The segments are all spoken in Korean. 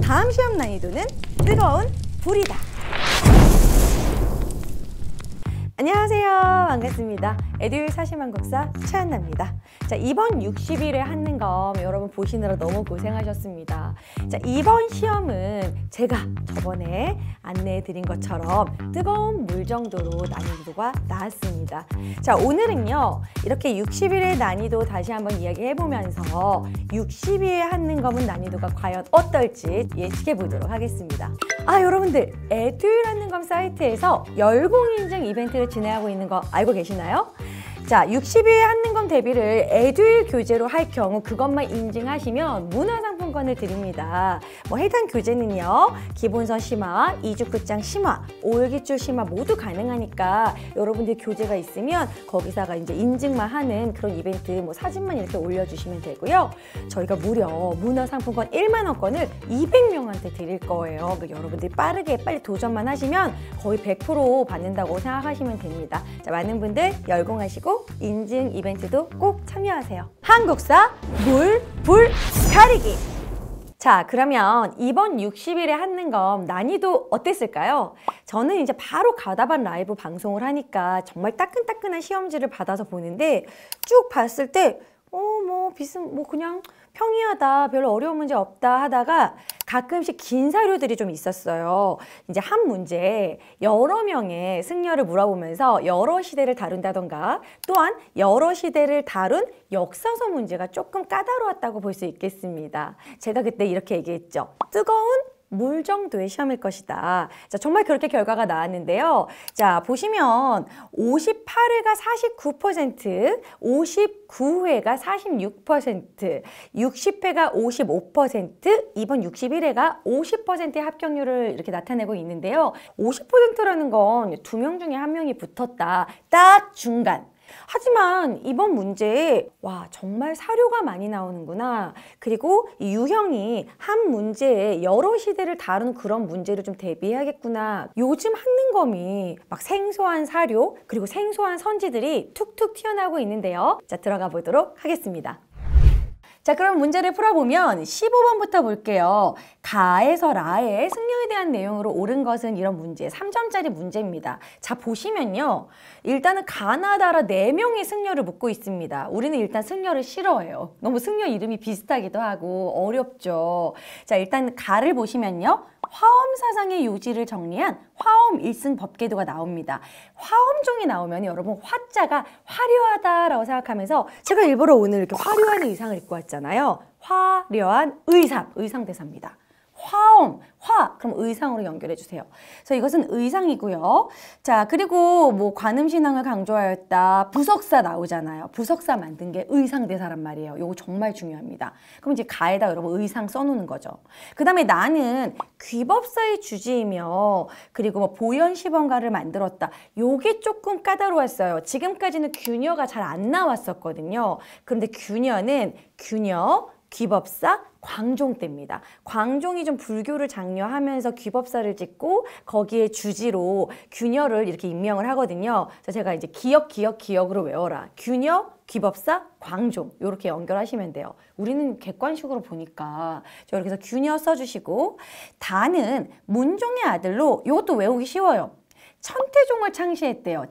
다음 시험 난이도는 뜨거운 불이다. 안녕하세요. 반갑습니다. 에듀윌 사심한국사 최한나입니다. 자, 이번 60일의 한능검 여러분 보시느라 너무 고생하셨습니다. 자, 이번 시험은 제가 저번에 안내해 드린 것처럼 뜨거운 물 정도로 난이도가 나왔습니다. 자, 오늘은요 이렇게 60일의 난이도 다시 한번 이야기해 보면서 60일의 한능검은 난이도가 과연 어떨지 예측해 보도록 하겠습니다. 여러분들 에듀윌 한능검 사이트에서 열공인증 이벤트를 진행하고 있는 거 알고 계시나요? 자, 60일 한능검 대비를 에듀윌 교재로 할 경우 그것만 인증하시면 문화상품권을 드립니다. 해당 교재는요, 기본서 심화, 2주 끝장 심화, 5일기출 심화 모두 가능하니까 여러분들 교재가 있으면 거기다가 이제 인증만 하는 그런 이벤트 사진만 이렇게 올려주시면 되고요. 저희가 무려 문화상품권 1만 원권을 200명한테 드릴 거예요. 여러분들이 빨리 도전만 하시면 거의 100% 받는다고 생각하시면 됩니다. 자, 많은 분들 열공하시고 인증 이벤트도 꼭 참여하세요. 한국사 불 가리기. 자, 그러면 이번 60일의 한능검 난이도 어땠을까요? 저는 이제 바로 가다반 라이브 방송을 하니까 정말 따끈따끈한 시험지를 받아서 보는데 쭉 봤을 때 그냥 평이하다, 별로 어려운 문제 없다 하다가 가끔씩 긴 사료들이 좀 있었어요. 이제 한 문제에 여러 명의 승려를 물어보면서 여러 시대를 다룬다던가 또한 여러 시대를 다룬 역사서 문제가 조금 까다로웠다고 볼 수 있겠습니다. 제가 그때 이렇게 얘기했죠. 뜨거운 물 정도의 시험일 것이다. 자, 정말 그렇게 결과가 나왔는데요. 자, 보시면 58회가 49%, 59회가 46%, 60회가 55%, 이번 61회가 50%의 합격률을 이렇게 나타내고 있는데요. 50%라는 건 2명 중에 1명이 붙었다. 딱 중간. 하지만 이번 문제에 정말 사료가 많이 나오는구나. 그리고 이 유형이 한 문제에 여러 시대를 다루는 그런 문제를 좀 대비해야겠구나. 요즘 한능검이 생소한 사료 그리고 생소한 선지들이 툭툭 튀어나오고 있는데요. 자, 들어가 보도록 하겠습니다. 자, 그럼 문제를 풀어보면 15번부터 볼게요. 가에서 라의 승려에 대한 내용으로 옳은 것은 이런 문제, 3점짜리 문제입니다. 자, 보시면요. 일단은 가나다라 4명의 승려를 묻고 있습니다. 우리는 일단 승려를 싫어해요. 너무 승려 이름이 비슷하기도 하고 어렵죠. 자, 일단 가를 보시면요. 화엄사상의 요지를 정리한 화엄 일승 법계도가 나옵니다. 화엄종이 나오면 여러분 화자가 화려하다라고 생각하면서 제가 일부러 오늘 이렇게 화려한 의상을 입고 왔잖아요. 화려한 의상대사입니다. 화엄, 그럼 의상으로 연결해 주세요. 그래서 이것은 의상이고요. 자, 그리고 관음신앙을 강조하였다. 부석사 나오잖아요. 부석사 만든 게 의상대사란 말이에요. 요거 정말 중요합니다. 그럼 이제 가에다 여러분 의상 써놓는 거죠. 그 다음에 나는 귀법사의 주지이며 그리고 보현시범가를 만들었다. 요게 조금 까다로웠어요. 지금까지는 균여가 잘 안 나왔었거든요. 그런데 균여는 귀법사, 광종 때입니다. 광종이 좀 불교를 장려하면서 귀법사를 짓고 거기에 주지로 균여를 이렇게 임명을 하거든요. 그래서 제가 이제 기억으로 외워라. 균여, 귀법사, 광종 이렇게 연결하시면 돼요. 우리는 객관식으로 보니까 이렇게 해서 균여 써주시고 다는 문종의 아들로 이것도 외우기 쉬워요. 천태종을 창시했대요.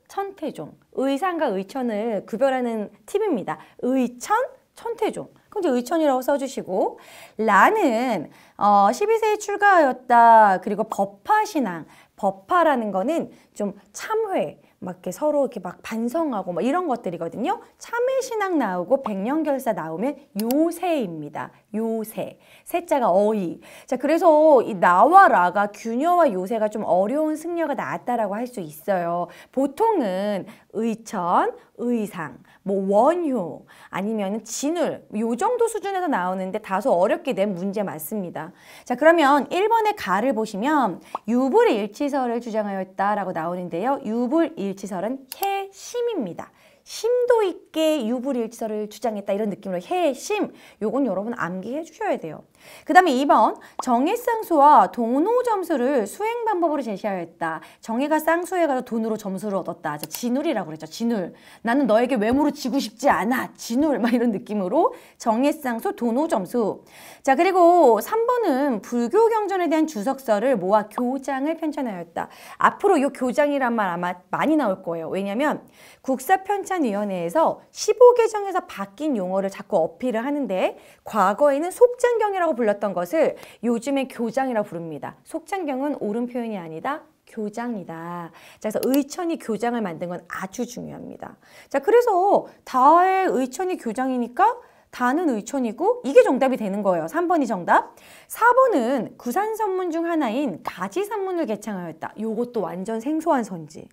천태종. 의상과 의천을 구별하는 팁입니다. 의천, 천태종. 그럼 이제 의천이라고 써주시고 라는 12세에 출가하였다. 그리고 법화신앙. 법화라는 거는 좀 참회. 이렇게 서로 이렇게 반성하고 이런 것들이거든요. 참회신앙 나오고 백년결사 나오면 요세입니다. 요세. 세자가 어이. 자, 그래서 이 나와 라가 균여와 요세가 좀 어려운 승려가 나왔다라고 할 수 있어요. 보통은 의천, 의상, 원효 아니면 진울 요 정도 수준에서 나오는데 다소 어렵게 낸 문제 맞습니다. 자, 그러면 1번의 가를 보시면 유불일치설을 주장하였다라고 나오는데요. 유불일치설은 해심입니다. 심도 있게 유불일처를 주장했다 이런 느낌으로 해심 요건 여러분 암기해 주셔야 돼요. 그 다음에 2번 정해쌍수와 도노점수를 수행 방법으로 제시하였다. 정해가 쌍수에 가서 돈으로 점수를 얻었다. 진울이라고 그랬죠. 진울. 나는 너에게 외모로 지고 싶지 않아. 진울 막 이런 느낌으로 정해쌍수 도노점수. 자 그리고 3번은 불교 경전에 대한 주석서를 모아 교장을 편찬하였다. 앞으로 이 교장이란 말 아마 많이 나올 거예요. 왜냐하면 국사편찬위원회에서 15개정에서 바뀐 용어를 자꾸 어필을 하는데 과거에는 속장경이라고 불렀던 것을 요즘에 교장이라고 부릅니다. 속장경은 옳은 표현이 아니다. 교장이다. 자, 그래서 의천이 교장을 만든 건 아주 중요합니다. 자, 그래서 다의 의천이 교장이니까 다는 의천이고 이게 정답이 되는 거예요. 3번이 정답. 4번은 구산선문 중 하나인 가지산문을 개창하였다. 요것도 완전 생소한 선지.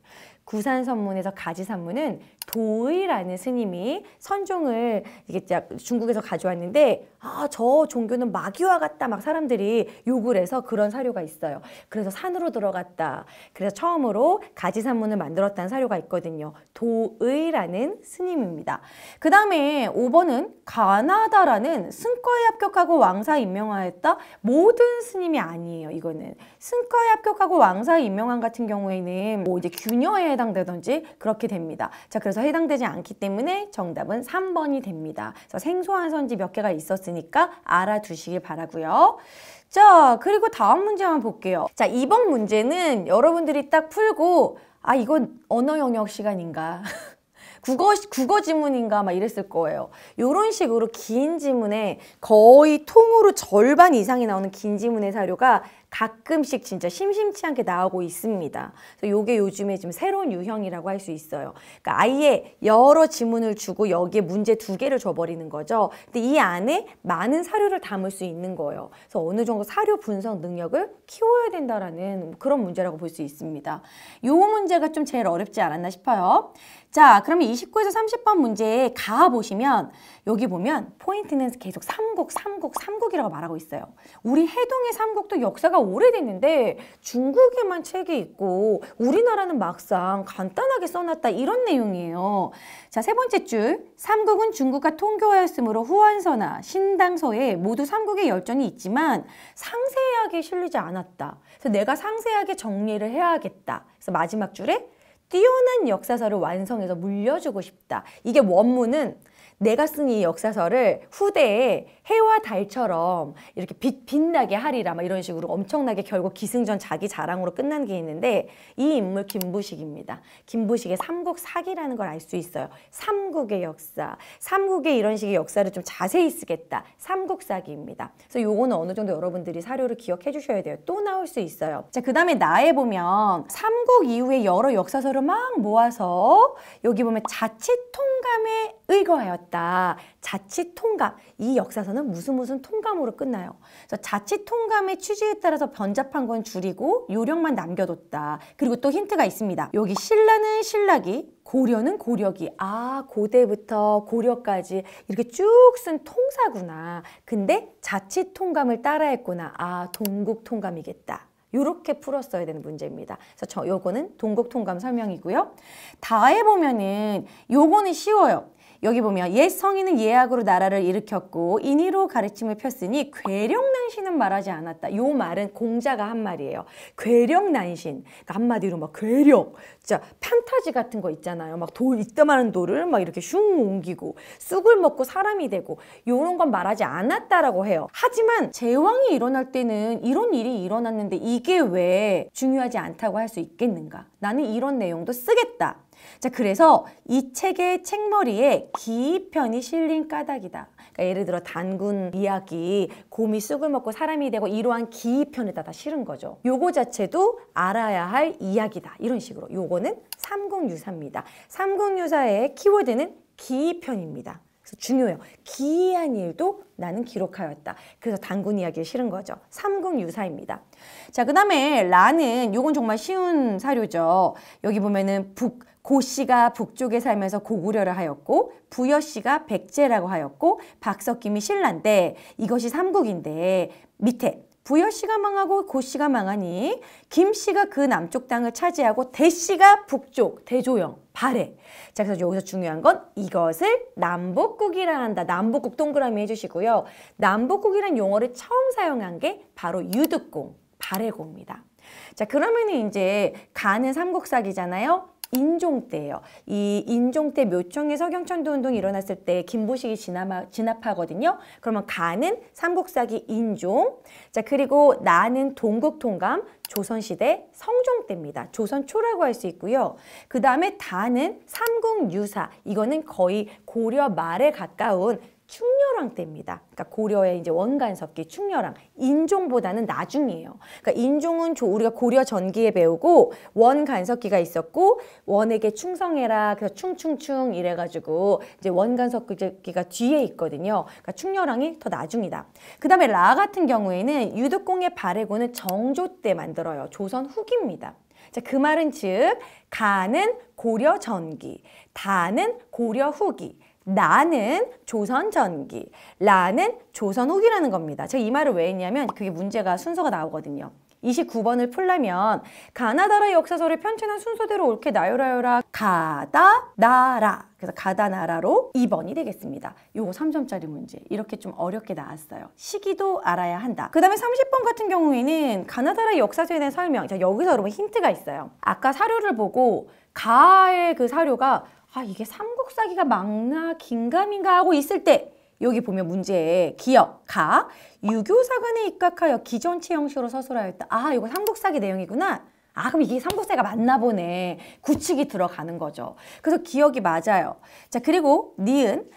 구산선문에서 가지산문은 도의라는 스님이 선종을 이게 중국에서 가져왔는데 저 종교는 마귀와 같다 막 사람들이 욕을 해서 그런 사료가 있어요. 그래서 산으로 들어갔다. 그래서 처음으로 가지산문을 만들었다는 사료가 있거든요. 도의라는 스님입니다. 그 다음에 5번은 가나다라는 승과에 합격하고 왕사에 임명하였다. 모든 스님이 아니에요. 이거는 승과에 합격하고 왕사에 임명한 같은 경우에는 뭐 이제 균여에 해당되든지 그렇게 됩니다. 자, 그래서 해당되지 않기 때문에 정답은 3번이 됩니다. 그래서 생소한 선지 몇 개가 있었으니까 알아두시길 바라고요. 자, 그리고 다음 문제 한번 볼게요. 자, 이번 문제는 여러분들이 딱 풀고 이건 언어 영역 시간인가? 국어 지문인가 막 이랬을 거예요. 이런 식으로 긴 지문에 거의 통으로 절반 이상이 나오는 긴 지문의 사료가 가끔씩 진짜 심심치 않게 나오고 있습니다. 그래서 이게 요즘에 좀 새로운 유형이라고 할 수 있어요. 그러니까 아예 여러 지문을 주고 여기에 문제 2개를 줘버리는 거죠. 근데 이 안에 많은 사료를 담을 수 있는 거예요. 그래서 어느 정도 사료 분석 능력을 키워야 된다라는 그런 문제라고 볼 수 있습니다. 이 문제가 좀 제일 어렵지 않았나 싶어요. 자, 그러면 29에서 30번 문제에 가 보시면 여기 보면 포인트는 계속 삼국이라고 말하고 있어요. 우리 해동의 삼국도 역사가 오래됐는데 중국에만 책이 있고 우리나라는 막상 간단하게 써놨다 이런 내용이에요. 자, 세 번째 줄. 삼국은 중국과 통교하였으므로 후한서나 신당서에 모두 삼국의 열전이 있지만 상세하게 실리지 않았다. 그래서 내가 상세하게 정리를 해야겠다. 그래서 마지막 줄에 뛰어난 역사서를 완성해서 물려주고 싶다. 이게 원문은 내가 쓴 이 역사서를 후대에 해와 달처럼 이렇게 빛나게 하리라 막 이런 식으로 엄청나게 결국 기승전 자기 자랑으로 끝난 게 있는데 이 인물 김부식입니다. 김부식의 삼국사기라는 걸 알 수 있어요. 삼국의 역사, 삼국의 이런 식의 역사를 좀 자세히 쓰겠다. 삼국사기입니다. 그래서 요거는 어느 정도 여러분들이 사료를 기억해 주셔야 돼요. 또 나올 수 있어요. 자, 그 다음에 나에 보면 삼국 이후에 여러 역사서를 막 모아서 여기 보면 자치통감에 의거하였다. 자치통감. 이 역사서는 무슨 통감으로 끝나요. 그래서 자치통감의 취지에 따라서 번잡한 건 줄이고 요령만 남겨뒀다. 그리고 또 힌트가 있습니다. 여기 신라는 신라기, 고려는 고려기. 고대부터 고려까지 이렇게 쭉 쓴 통사구나. 근데 자치통감을 따라했구나. 동국통감이겠다. 이렇게 풀었어야 되는 문제입니다. 그래서 요거는 동국통감 설명이고요. 다에 보면은 요거는 쉬워요. 여기 보면 옛 성인은 예약으로 나라를 일으켰고 인의로 가르침을 폈으니 괴력난신은 말하지 않았다. 요 말은 공자가 한 말이에요. 괴력난신. 그러니까 한마디로 막 괴력. 진짜 판타지 같은 거 있잖아요. 막 이따만한 돌을 막 이렇게 슝 옮기고 쑥을 먹고 사람이 되고 요런 건 말하지 않았다라고 해요. 하지만 제왕이 일어날 때는 이런 일이 일어났는데 이게 왜 중요하지 않다고 할 수 있겠는가? 나는 이런 내용도 쓰겠다. 자, 그래서 이 책의 책머리에 기편이 실린 까닭이다. 그러니까 예를 들어 단군 이야기, 곰이 쑥을 먹고 사람이 되고 이러한 기편에다 다 실은 거죠. 요거 자체도 알아야 할 이야기다. 이런 식으로. 요거는 삼국유사입니다. 삼국유사의 키워드는 기편입니다. 그래서 중요해요. 기이한 일도 나는 기록하였다. 그래서 단군 이야기를 실은 거죠. 삼국유사입니다. 자, 그 다음에 라는 요건 정말 쉬운 사료죠. 여기 보면은 고씨가 북쪽에 살면서 고구려를 하였고 부여씨가 백제라고 하였고 박석김이 신라인데 이것이 삼국인데 밑에 부여씨가 망하고 고씨가 망하니 김씨가 그 남쪽 땅을 차지하고 대씨가 북쪽, 대조영, 발해. 자, 그래서 여기서 중요한 건 이것을 남북국이라 한다. 남북국 동그라미 해주시고요. 남북국이란 용어를 처음 사용한 게 바로 유득공, 발해고입니다. 자, 그러면은 이제 가는 삼국사기잖아요. 인종 때예요. 이 인종 때 묘청의 서경천도 운동이 일어났을 때 김보식이 진압하거든요. 그러면 가는 삼국사기 인종. 자, 그리고 나는 동국통감 조선시대 성종 때입니다. 조선 초라고 할 수 있고요. 그 다음에 다는 삼국유사. 이거는 거의 고려 말에 가까운 충렬왕 때입니다. 그러니까 고려의 이제 원간섭기 충렬왕. 인종보다는 나중이에요. 그러니까 인종은 우리가 고려 전기에 배우고 원간섭기가 있었고 원에게 충성해라. 그래서 충충충 이래가지고 이제 원간섭기가 뒤에 있거든요. 그러니까 충렬왕이 더 나중이다. 그 다음에 라 같은 경우에는 유득공의 발해고는 정조 때 만들어요. 조선 후기입니다. 자, 그 말은 즉 가는 고려 전기, 다는 고려 후기. 나는 조선 전기, 라는 조선 후기라는 겁니다. 제가 이 말을 왜 했냐면 그게 문제가 순서가 나오거든요. 29번을 풀려면 가나다라 역사서를 편찬한 순서대로 옳게 나열하여라. 가다, 나라. 그래서 가다, 나라로 2번이 되겠습니다. 요거 3점짜리 문제. 이렇게 좀 어렵게 나왔어요. 시기도 알아야 한다. 그 다음에 30번 같은 경우에는 가나다라 역사서에 대한 설명. 자, 여기서 여러분 힌트가 있어요. 아까 사료를 보고 가의 그 사료가 이게 삼국사기가 막나 긴가민가 하고 있을 때 여기 보면 문제에 기억, 가, 유교사관에 입각하여 기존치 형식으로 서술하였다. 이거 삼국사기 내용이구나. 그럼 이게 삼국사가 맞나 보네. 구칙이 들어가는 거죠. 그래서 기억이 맞아요. 자, 그리고 니은.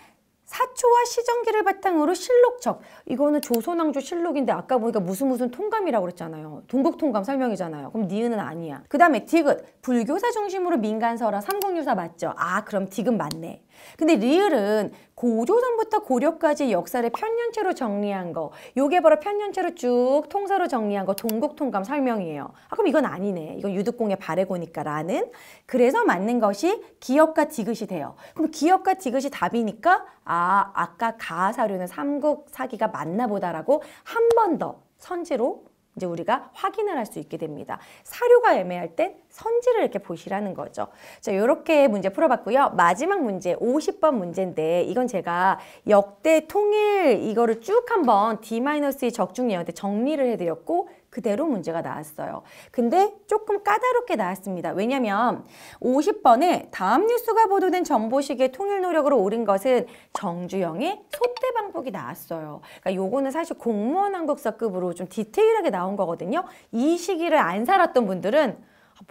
사초와 시정기를 바탕으로 실록적. 이거는 조선왕조 실록인데 아까 보니까 무슨 통감이라고 그랬잖아요. 동국통감 설명이잖아요. 그럼 니은은 아니야. 그 다음에 디귿. 불교사 중심으로 민간설화 삼국유사 맞죠? 그럼 디귿 맞네. 근데 리을은 고조선부터 고려까지 역사를 편년체로 정리한 거. 요게 바로 편년체로 쭉 통사로 정리한 거 동국통감 설명이에요. 그럼 이건 아니네. 이건 유득공의 발해고니까 라는. 그래서 맞는 것이 기역과 디귿이 돼요. 그럼 기역과 디귿이 답이니까 아까 가사료는 삼국사기가 맞나 보다라고 한 번 더 선지로 이제 우리가 확인을 할 수 있게 됩니다. 사료가 애매할 땐 선지를 이렇게 보시라는 거죠. 자, 이렇게 문제 풀어봤고요. 마지막 문제 50번 문제인데 이건 제가 역대 통일 이거를 쭉 한번 D-2 적중예언 정리를 해드렸고 그대로 문제가 나왔어요. 근데 조금 까다롭게 나왔습니다. 왜냐면 50번에 다음 뉴스가 보도된 정보식의 통일 노력으로 옳은 것은 정주영의 소떼방북이 나왔어요. 그러니까 요거는 사실 공무원 한국사급으로 좀 디테일하게 나온 거거든요. 이 시기를 안 살았던 분들은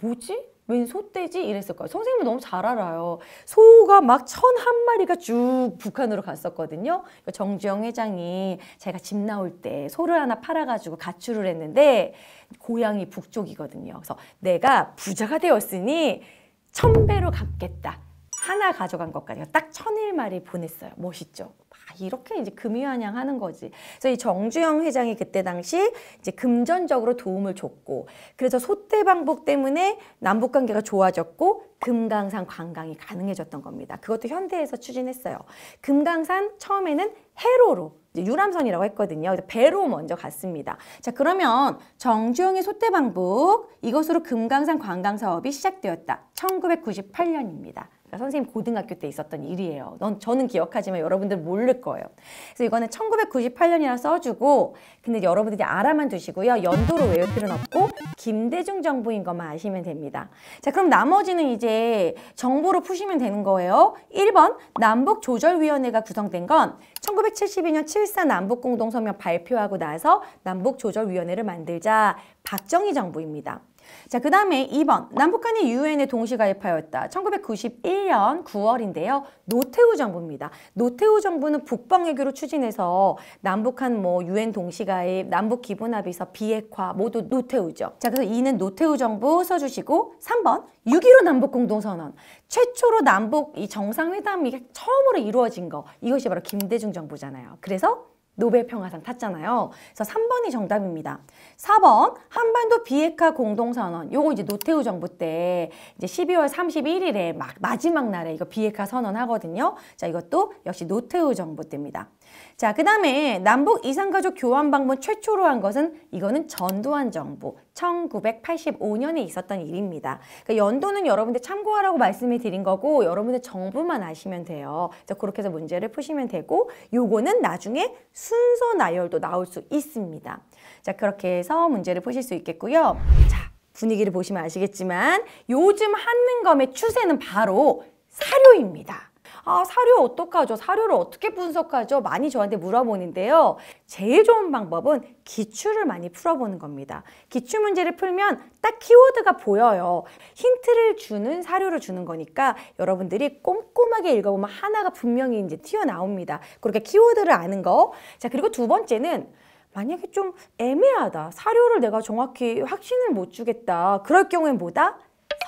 뭐지? 웬 소떼지? 이랬을 거예요. 선생님은 너무 잘 알아요. 소가 막 1,001마리가 쭉 북한으로 갔었거든요. 정주영 회장이 자기가 집 나올 때 소를 하나 팔아가지고 가출을 했는데 고향이 북쪽이거든요. 그래서 내가 부자가 되었으니 1,000배로 갚겠다. 하나 가져간 것까지 딱 1,001마리 보냈어요. 멋있죠? 이렇게 이제 금유한양하는 거지. 그래서 이 정주영 회장이 그때 당시 이제 금전적으로 도움을 줬고, 그래서 소떼방북 때문에 남북 관계가 좋아졌고 금강산 관광이 가능해졌던 겁니다. 그것도 현대에서 추진했어요. 금강산 처음에는 해로로 이제 유람선이라고 했거든요. 배로 먼저 갔습니다. 자, 그러면 정주영의 소떼방북 이것으로 금강산 관광 사업이 시작되었다. 1998년입니다. 선생님 고등학교 때 있었던 일이에요. 저는 기억하지만 여러분들 모를 거예요. 그래서 이거는 1998년이라 써주고, 근데 여러분들이 알아만 두시고요. 연도로 외울 필요는 없고 김대중 정부인 것만 아시면 됩니다. 자, 그럼 나머지는 이제 정보로 푸시면 되는 거예요. 1번 남북조절위원회가 구성된 건 1972년 7.4 남북공동성명 발표하고 나서 남북조절위원회를 만들자 박정희 정부입니다. 자, 그 다음에 2번 남북한이 유엔에 동시 가입하였다. 1991년 9월인데요. 노태우 정부입니다. 노태우 정부는 북방외교로 추진해서 남북한 유엔 동시 가입, 남북 기본합의서 비핵화 모두 노태우죠. 자, 그래서 2는 노태우 정부 써주시고 3번 6.15 남북공동선언. 최초로 남북 이 정상회담이 처음으로 이루어진 거. 이것이 바로 김대중 정부잖아요. 그래서 노벨 평화상 탔잖아요. 그래서 3번이 정답입니다. 4번 한반도 비핵화 공동선언. 요거 이제 노태우 정부 때 이제 12월 31일에 마지막 날에 이거 비핵화 선언하거든요. 자, 이것도 역시 노태우 정부 때입니다. 자, 그 다음에 남북 이산가족 교환 방문 최초로 한 것은 이거는 전두환 정부 1985년에 있었던 일입니다. 그러니까 연도는 여러분들 참고하라고 말씀을 드린 거고 여러분들 정부만 아시면 돼요. 자, 그렇게 해서 문제를 푸시면 되고 요거는 나중에 순서 나열도 나올 수 있습니다. 자, 그렇게 해서 문제를 푸실 수 있겠고요. 자, 분위기를 보시면 아시겠지만 요즘 한능검의 추세는 바로 사료입니다. 아, 사료 어떡하죠? 사료를 어떻게 분석하죠? 많이 저한테 물어보는데요. 제일 좋은 방법은 기출을 많이 풀어보는 겁니다. 기출 문제를 풀면 딱 키워드가 보여요. 힌트를 주는 사료를 주는 거니까 여러분들이 꼼꼼하게 읽어보면 하나가 분명히 이제 튀어나옵니다. 그렇게 키워드를 아는 거. 자, 그리고 두 번째는 만약에 좀 애매하다. 사료를 내가 정확히 확신을 못 주겠다. 그럴 경우엔 뭐다?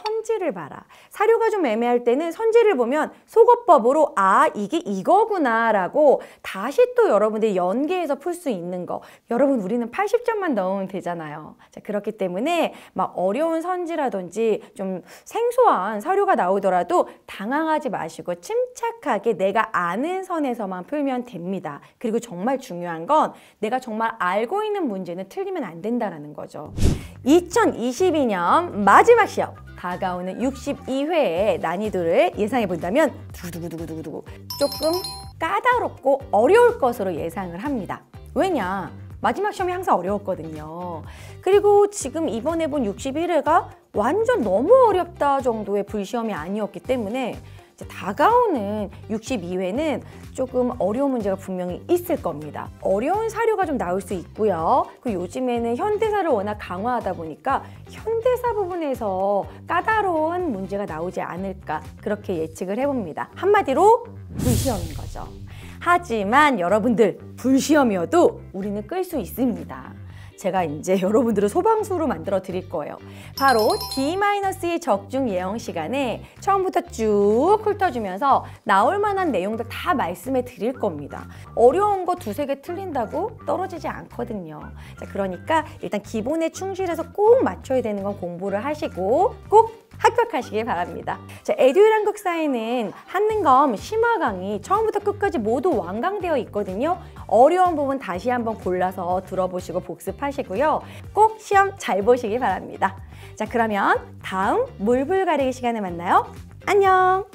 선지를 봐라. 사료가 좀 애매할 때는 선지를 보면 속어법으로 아, 이게 이거구나 라고 다시 또 여러분들이 연계해서 풀 수 있는 거. 여러분, 우리는 80점만 넣으면 되잖아요. 자, 그렇기 때문에 막 어려운 선지라든지 좀 생소한 사료가 나오더라도 당황하지 마시고 침착하게 내가 아는 선에서만 풀면 됩니다. 그리고 정말 중요한 건 내가 정말 알고 있는 문제는 틀리면 안 된다는 거죠. 2022년 마지막 시험 다가오는 62회의 난이도를 예상해 본다면 두구두구두구두구 조금 까다롭고 어려울 것으로 예상을 합니다. 왜냐? 마지막 시험이 항상 어려웠거든요. 그리고 지금 이번에 본 61회가 완전 너무 어렵다 정도의 불시험이 아니었기 때문에 이제 다가오는 62회는 조금 어려운 문제가 분명히 있을 겁니다. 어려운 사료가 좀 나올 수 있고요. 그리고 요즘에는 현대사를 워낙 강화하다 보니까 현대사 부분에서 까다로운 문제가 나오지 않을까 그렇게 예측을 해봅니다. 한마디로 불시험인 거죠. 하지만 여러분들 불시험이어도 우리는 끌 수 있습니다. 제가 이제 여러분들을 소방수로 만들어 드릴 거예요. 바로 D-2의 적중 예형 시간에 처음부터 쭉 훑어주면서 나올 만한 내용들 다 말씀해 드릴 겁니다. 어려운 거 두세 개 틀린다고 떨어지지 않거든요. 자, 그러니까 일단 기본에 충실해서 꼭 맞춰야 되는 건 공부를 하시고 꼭 합격하시길 바랍니다. 자, 에듀윌 한국사에는 한능검 심화 강의 처음부터 끝까지 모두 완강되어 있거든요. 어려운 부분 다시 한번 골라서 들어보시고 복습하시고요. 꼭 시험 잘 보시길 바랍니다. 자, 그러면 다음 물불 가리기 시간에 만나요. 안녕!